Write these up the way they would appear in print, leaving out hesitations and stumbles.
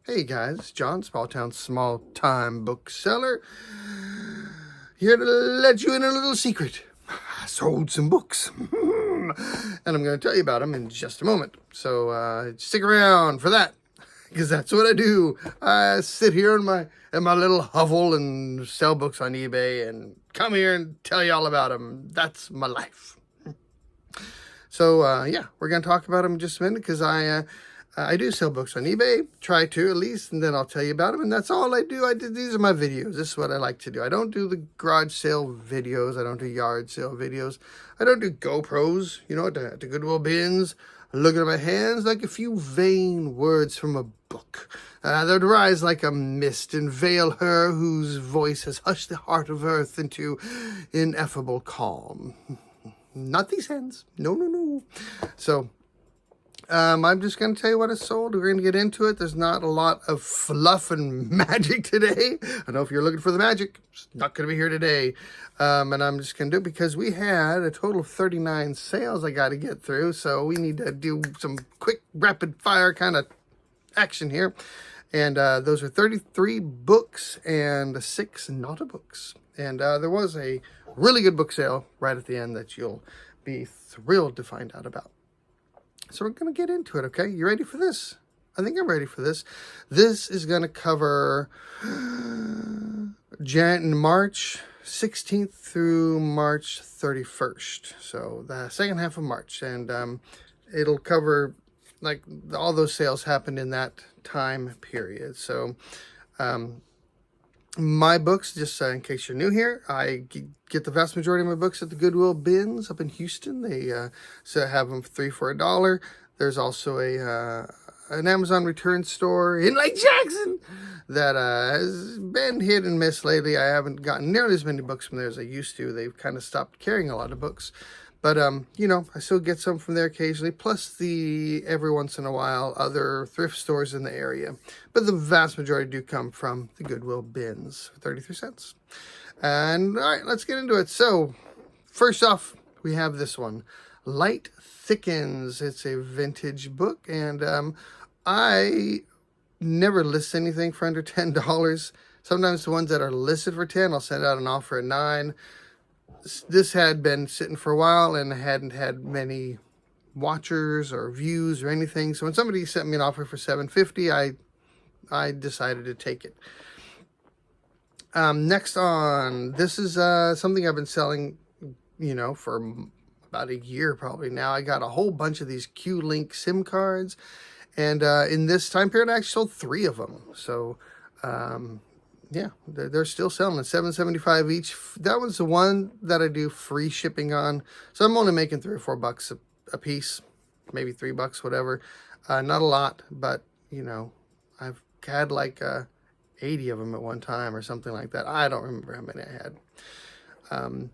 Hey guys, John, small town, small time bookseller, here to let you in a little secret. I sold some books, and I'm going to tell you about them in just a moment. So stick around for that, because that's what I do. I sit here in my little hovel and sell books on eBay, and come here and tell you all about them. That's my life. So yeah, we're going to talk about them in just a minute, because I do sell books on eBay, try to at least, and then I'll tell you about them, and that's all I do. These are my videos. This is what I like to do. I don't do the garage sale videos. I don't do yard sale videos. I don't do GoPros, you know, at the Goodwill bins, looking at my hands like a few vain words from a book. That rise like a mist and veil her whose voice has hushed the heart of earth into ineffable calm. Not these hands. No, no, no. So I'm just going to tell you what I sold. We're going to get into it. There's not a lot of fluff and magic today. I know if you're looking for the magic, it's not going to be here today. And I'm just going to do it because we had a total of 39 sales I got to get through. So we need to do some quick, rapid fire kind of action here. And those are 33 books and 6 not-a-books. And there was a really good book sale right at the end that you'll be thrilled to find out about. So we're going to get into it, okay? You ready for this? I think I'm ready for this. This is going to cover March 16th through March 31st. So the second half of March. And it'll cover, like, all those sales happened in that time period. So my books, just in case you're new here, I get the vast majority of my books at the Goodwill bins up in Houston. They have them for $3 for $1. There's also an Amazon return store in Lake Jackson that has been hit and miss lately. I haven't gotten nearly as many books from there as I used to. They've kind of stopped carrying a lot of books. But, you know, I still get some from there occasionally, plus every once in a while, other thrift stores in the area. But the vast majority do come from the Goodwill bins for 33 cents. And, all right, let's get into it. So, first off, we have this one, Light Thickens. It's a vintage book, and I never list anything for under $10. Sometimes the ones that are listed for $10, I'll send out an offer at $9. This had been sitting for a while and hadn't had many watchers or views or anything. So when somebody sent me an offer for $7.50, I decided to take it. Next on, this is something I've been selling, you know, for about a year probably now. I got a whole bunch of these Q-Link SIM cards. And in this time period, I actually sold 3 of them. So, yeah, they're still selling at $7.75 each. That was the one that I do free shipping on. So I'm only making $3 or $4 a piece, maybe $3, whatever. Not a lot, but, you know, I've had like 80 of them at one time or something like that. I don't remember how many I had. And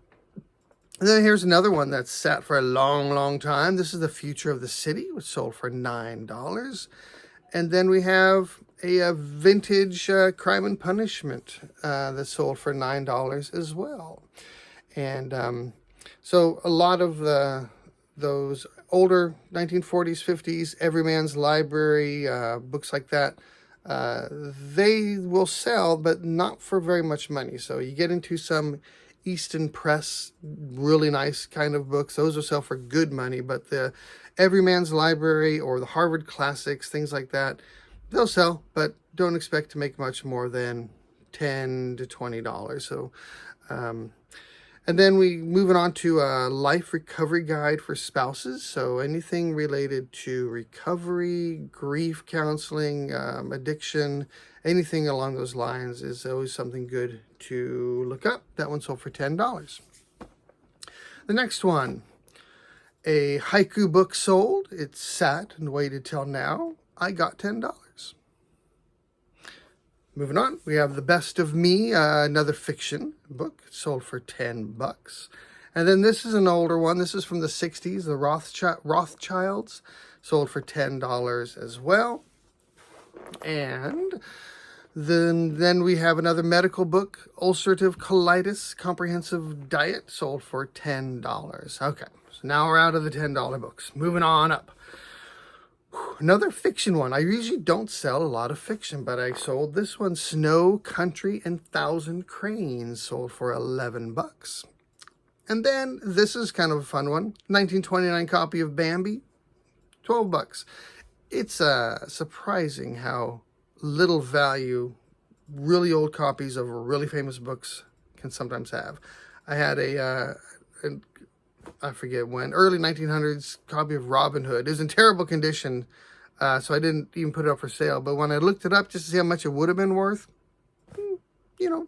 then here's another one that's sat for a long, long time. This is The Future of the City, which sold for $9. And then we have a vintage Crime and Punishment that sold for $9 as well. And so a lot of those older 1940s, 50s, Everyman's Library, books like that, they will sell, but not for very much money. So you get into some Easton Press, really nice kind of books. Those will sell for good money, but the Everyman's Library or the Harvard Classics, things like that, they'll sell, but don't expect to make much more than $10 to $20. So, and then we moving on to a life recovery guide for spouses. So anything related to recovery, grief counseling, addiction, anything along those lines is always something good to look up. That one sold for $10. The next one, a haiku book sold. It sat and waited till now. I got $10. Moving on, we have The Best of Me, another fiction book, sold for $10. And then this is an older one. This is from the 60s, The Rothschilds, sold for $10 as well. And then we have another medical book, Ulcerative Colitis, Comprehensive Diet, sold for $10. Okay, so now we're out of the $10 books. Moving on up. Another fiction one. I usually don't sell a lot of fiction, but I sold this one, Snow, Country, and Thousand Cranes, sold for 11 bucks. And then this is kind of a fun one, 1929 copy of Bambi, 12 bucks. It's surprising how little value really old copies of really famous books can sometimes have. I had I forget when, early 1900s copy of Robin Hood. It was in terrible condition, so I didn't even put it up for sale. But when I looked it up just to see how much it would have been worth,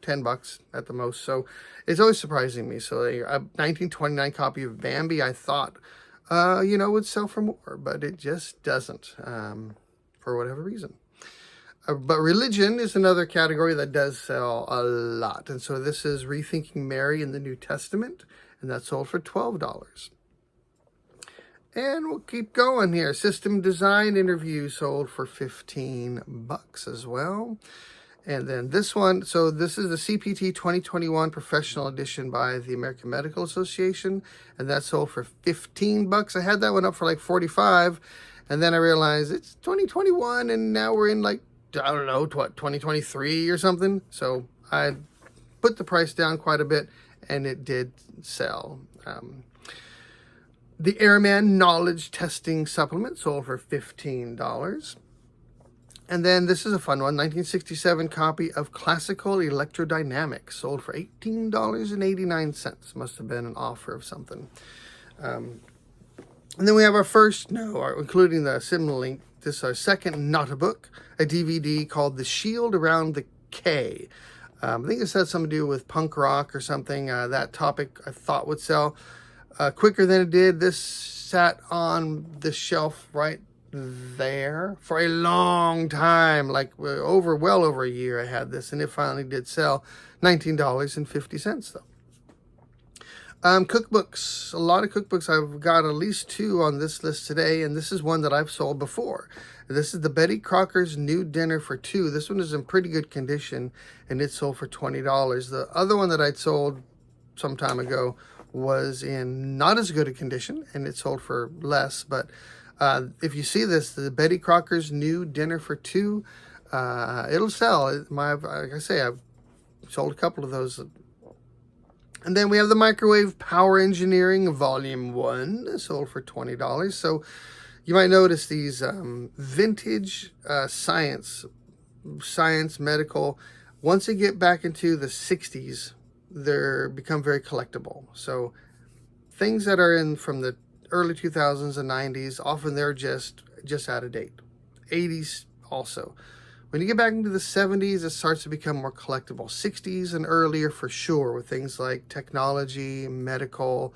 10 bucks at the most. So it's always surprising me. So a 1929 copy of Bambi, I thought, would sell for more, but it just doesn't, for whatever reason. But religion is another category that does sell a lot. And so this is Rethinking Mary in the New Testament, and that sold for $12. And we'll keep going here. System Design Interview sold for 15 bucks as well. And then this one, so this is the CPT 2021 Professional Edition by the American Medical Association, and that sold for 15 bucks. I had that one up for like 45, and then I realized it's 2021, and now we're in like, I don't know, 2023 or something. So I put the price down quite a bit, and it did sell. The Airman Knowledge Testing Supplement sold for $15. And then this is a fun one, 1967 copy of Classical Electrodynamics, sold for $18.89. Must have been an offer of something. And then we have our first, including the Simlink, this is our second Not a Book, a DVD called The Shield Around the K. I think this had something to do with punk rock or something. That topic I thought would sell quicker than it did. This sat on the shelf right there for a long time, like well over a year I had this, and it finally did sell. $19.50 though. Cookbooks, a lot of cookbooks. I've got at least 2 on this list today, and this is one that I've sold before. This is the Betty Crocker's New Dinner for Two. This one is in pretty good condition, and it sold for $20. The other one that I'd sold some time ago was in not as good a condition, and it sold for less. But if you see this, the Betty Crocker's New Dinner for Two, it'll sell. Like I say, I've sold a couple of those. And then we have the Microwave Power Engineering Volume 1, sold for $20. So you might notice these vintage science, medical, once they get back into the 60s, they become very collectible. So things that are in from the early 2000s and 90s, often they're just out of date. 80s also. When you get back into the 70s, it starts to become more collectible. 60s and earlier for sure, with things like technology, medical,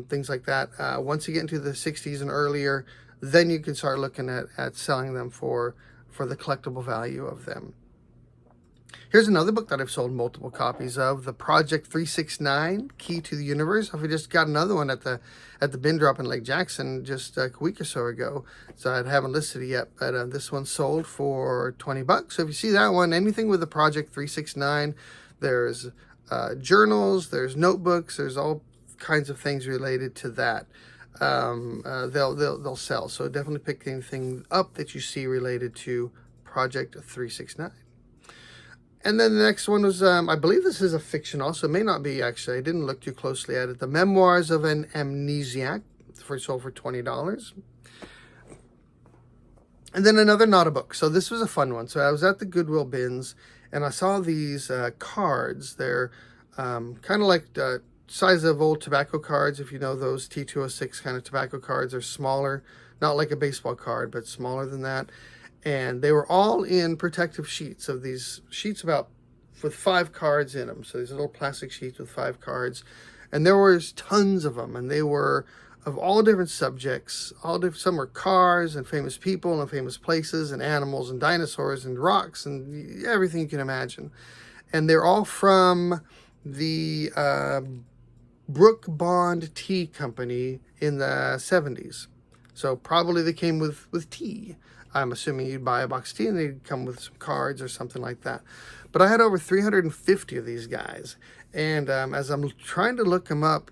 things like that. Once you get into the 60s and earlier, then you can start looking at selling them for the collectible value of them. Here's another book that I've sold multiple copies of, the Project 369, Key to the Universe. I just got another one at the bin drop in Lake Jackson just a week or so ago, so I haven't listed it yet, but this one sold for 20 bucks. So if you see that one, anything with the Project 369, there's journals, there's notebooks, there's all kinds of things related to that. They'll sell. So definitely pick anything up that you see related to Project 369. And then the next one was, I believe this is a fiction also. It may not be, actually. I didn't look too closely at it. The Memoirs of an Amnesiac, sold for $20. And then another Not a Book. So this was a fun one. So I was at the Goodwill bins, and I saw these cards. They're kind of like the size of old tobacco cards, if you know those T206 kind of tobacco cards. Are smaller, not like a baseball card, but smaller than that. And they were all in protective sheets, of these sheets with 5 cards in them. So these little plastic sheets with 5 cards. And there was tons of them. And they were of all different subjects. Some were cars and famous people and famous places and animals and dinosaurs and rocks and everything you can imagine. And they're all from the Brook Bond Tea Company in the 70s. So probably they came with tea. I'm assuming you'd buy a box of tea and they'd come with some cards or something like that. But I had over 350 of these guys. And as I'm trying to look them up,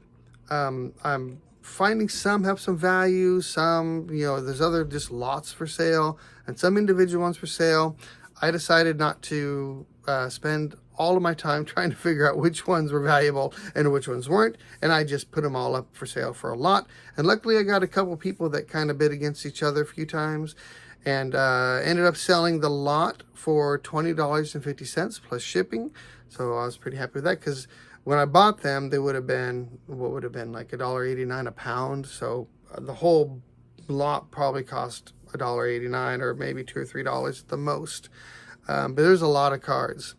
I'm finding some have some value, some, there's other just lots for sale, and some individual ones for sale. I decided not to spend all of my time trying to figure out which ones were valuable and which ones weren't, and I just put them all up for sale for a lot. And luckily I got a couple people that kind of bid against each other a few times, and ended up selling the lot for $20.50 plus shipping. So I was pretty happy with that, because when I bought them, they would have been, what would have been, like $1.89 a pound. So the whole lot probably cost $1.89 or maybe $2 or $3 at the most. But there's a lot of cards.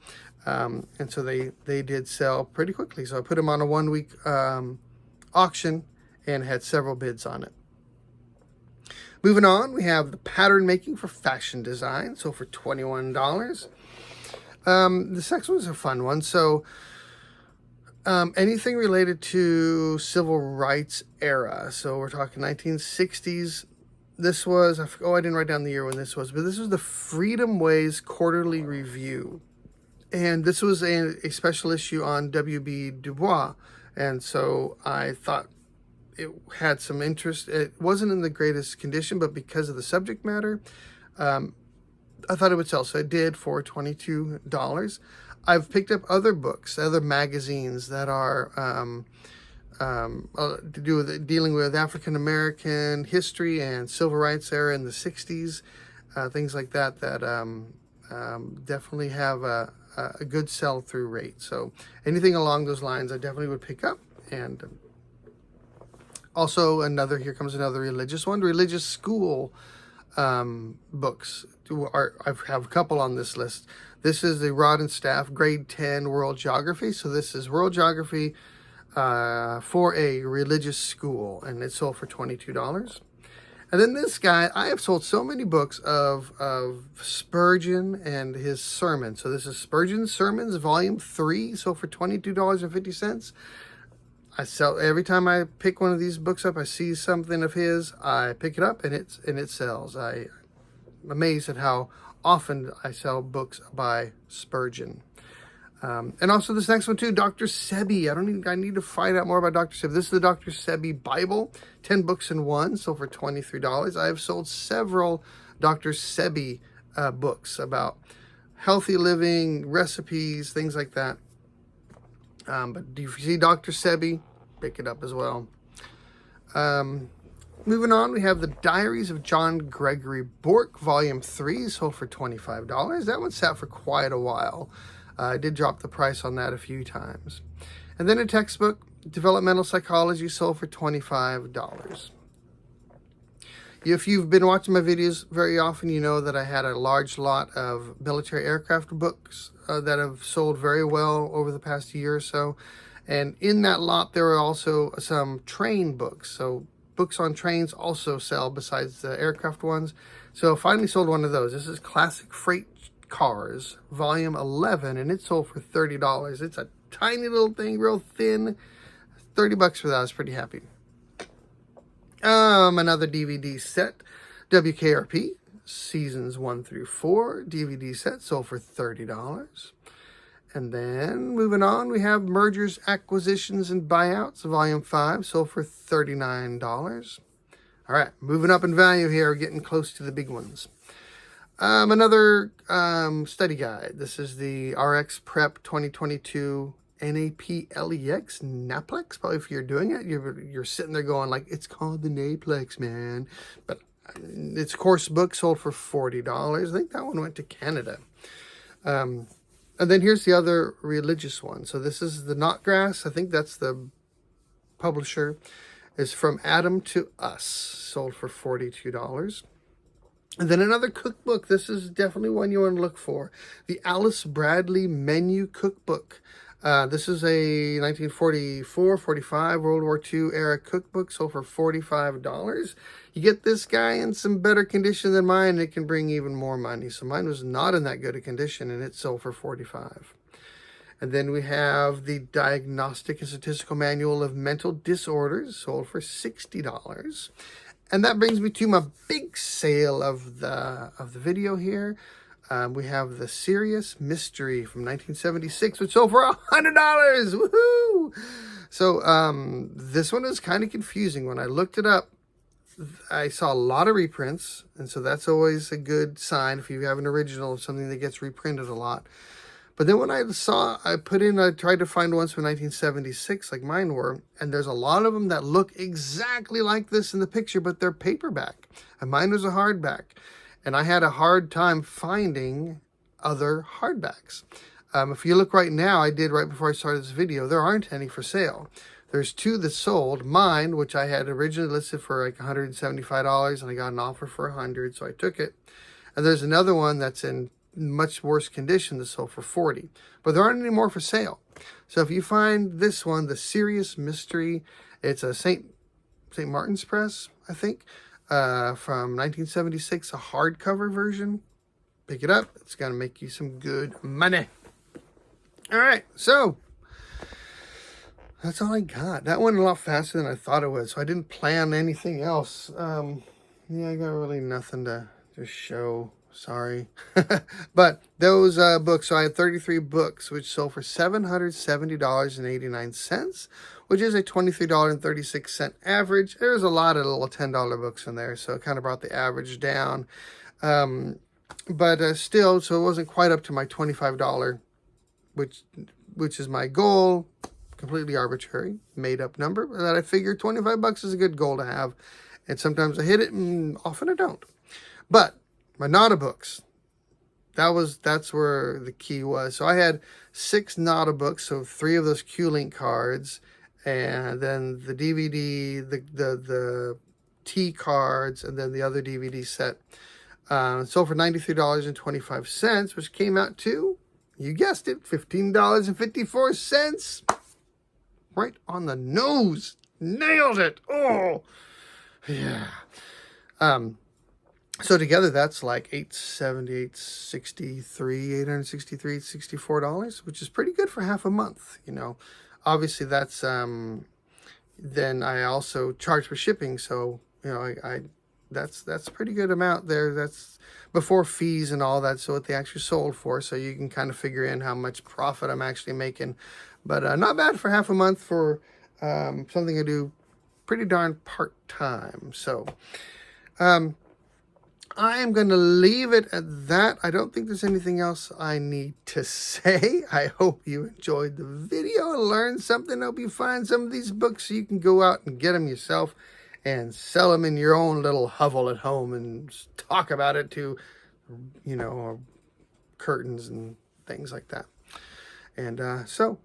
And so they did sell pretty quickly. So I put them on a 1-week auction and had several bids on it. Moving on, we have the pattern making for fashion design. So for $21. This next one's a fun one. So anything related to civil rights era. So we're talking 1960s. This was, I didn't write down the year when this was, but this was the Freedom Ways Quarterly Review. And this was a special issue on W.B. Du Bois. And so I thought it had some interest. It wasn't in the greatest condition, but because of the subject matter, I thought it would sell. So I did for $22. I've picked up other books, other magazines that are to do with dealing with African American history and civil rights era in the 60s, things like that, that definitely have a good sell-through rate. So anything along those lines I definitely would pick up. And also here comes another religious one, religious school books. I have a couple on this list. This is the Rod and Staff Grade 10 World Geography. So this is World Geography for a religious school, and it sold for $22. And then this guy, I have sold so many books of Spurgeon and his sermons. So this is Spurgeon's Sermons, Volume 3, sold for $22.50. I sell every time I pick one of these books up. I see something of his, I pick it up, and it sells. I'm amazed at how often I sell books by Spurgeon. And also this next one too, Dr. Sebi. I need to find out more about Dr. Sebi. This is the Dr. Sebi Bible, 10 books in one, sold for $23. I have sold several Dr. Sebi books about healthy living, recipes, things like that. But if you see Dr. Sebi, pick it up as well. Moving on, we have the Diaries of John Gregory Bourke, Volume 3, sold for $25. That one sat for quite a while. I did drop the price on that a few times. And then a textbook, Developmental Psychology, sold for $25. If you've been watching my videos very often, you know that I had a large lot of military aircraft books that have sold very well over the past year or so. And in that lot, there are also some train books. So books on trains also sell besides the aircraft ones. So I finally sold one of those. This is Classic Freight Cars, Volume 11, and it sold for $30. It's a tiny little thing, real thin. $30 for that. I was pretty happy. Another DVD set, WKRP, Seasons 1 through 4, DVD set, sold for $30. And then, moving on, we have Mergers, Acquisitions, and Buyouts, Volume 5, sold for $39. All right, moving up in value here, getting close to the big ones. Another study guide. This is the RX Prep 2022 NAPLEX, Naplex. Probably if you're doing it, you're sitting there going like, it's called the Naplex, man. But it's course book, sold for $40. I think that one went to Canada. And then here's the other religious one. So this is the Knotgrass. I think that's the publisher. Is From Adam to Us, sold for $42. And then another cookbook. This is definitely one you want to look for. The Alice Bradley Menu Cookbook. This is a 1944-45 World War II era cookbook, sold for $45. You get this guy in some better condition than mine, it can bring even more money. So mine was not in that good a condition, and it sold for $45. And then we have the Diagnostic and Statistical Manual of Mental Disorders, sold for $60. And that brings me to my big sale of the video here. We have the Serious Mystery from 1976, which sold for $100. Woohoo! So this one is kind of confusing. When I looked it up, I saw a lot of reprints, and so that's always a good sign if you have an original of something that gets reprinted a lot. But then when I tried to find ones from 1976 like mine were, and there's a lot of them that look exactly like this in the picture, but they're paperback. And mine was a hardback. And I had a hard time finding other hardbacks. If you look right now, I did right before I started this video, there aren't any for sale. There's 2 that sold. Mine, which I had originally listed for like $175, and I got an offer for $100, so I took it. And there's another one that's in much worse condition that sold for $40. But there aren't any more for sale. So if you find this one, The Serious Mystery, it's a St. Martin's Press, I think, from 1976, a hardcover version. Pick it up. It's going to make you some good money. All right, so that's all I got. That went a lot faster than I thought it would, so I didn't plan anything else. Yeah, I got really nothing to show. Sorry. But those books, so I had 33 books, which sold for $770.89, which is a $23.36 average. There's a lot of little $10 books in there, so it kind of brought the average down. But still, so it wasn't quite up to my $25, which is my goal. Completely arbitrary, made up number that I figured $25 is a good goal to have. And sometimes I hit it and often I don't. But my Nada books, that's where the key was. So I had 6 Nada books, so 3 of those Q-Link cards, and then the DVD, the T cards, and then the other DVD set. Sold for $93.25, which came out to, you guessed it, $15.54. Right on the nose. Nailed it. Oh, yeah. So together that's like $864, which is pretty good for half a month, you know. Obviously that's then I also charge for shipping, so you know that's a pretty good amount there. That's before fees and all that, so what they actually sold for, so you can kind of figure in how much profit I'm actually making. But not bad for half a month for something I do pretty darn part-time. So I am going to leave it at that. I don't think there's anything else I need to say. I hope you enjoyed the video and learned something. I hope you find some of these books so you can go out and get them yourself and sell them in your own little hovel at home and talk about it to, you know, curtains and things like that. And so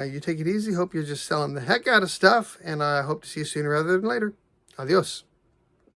you take it easy. Hope you're just selling the heck out of stuff. And I hope to see you sooner rather than later. Adios.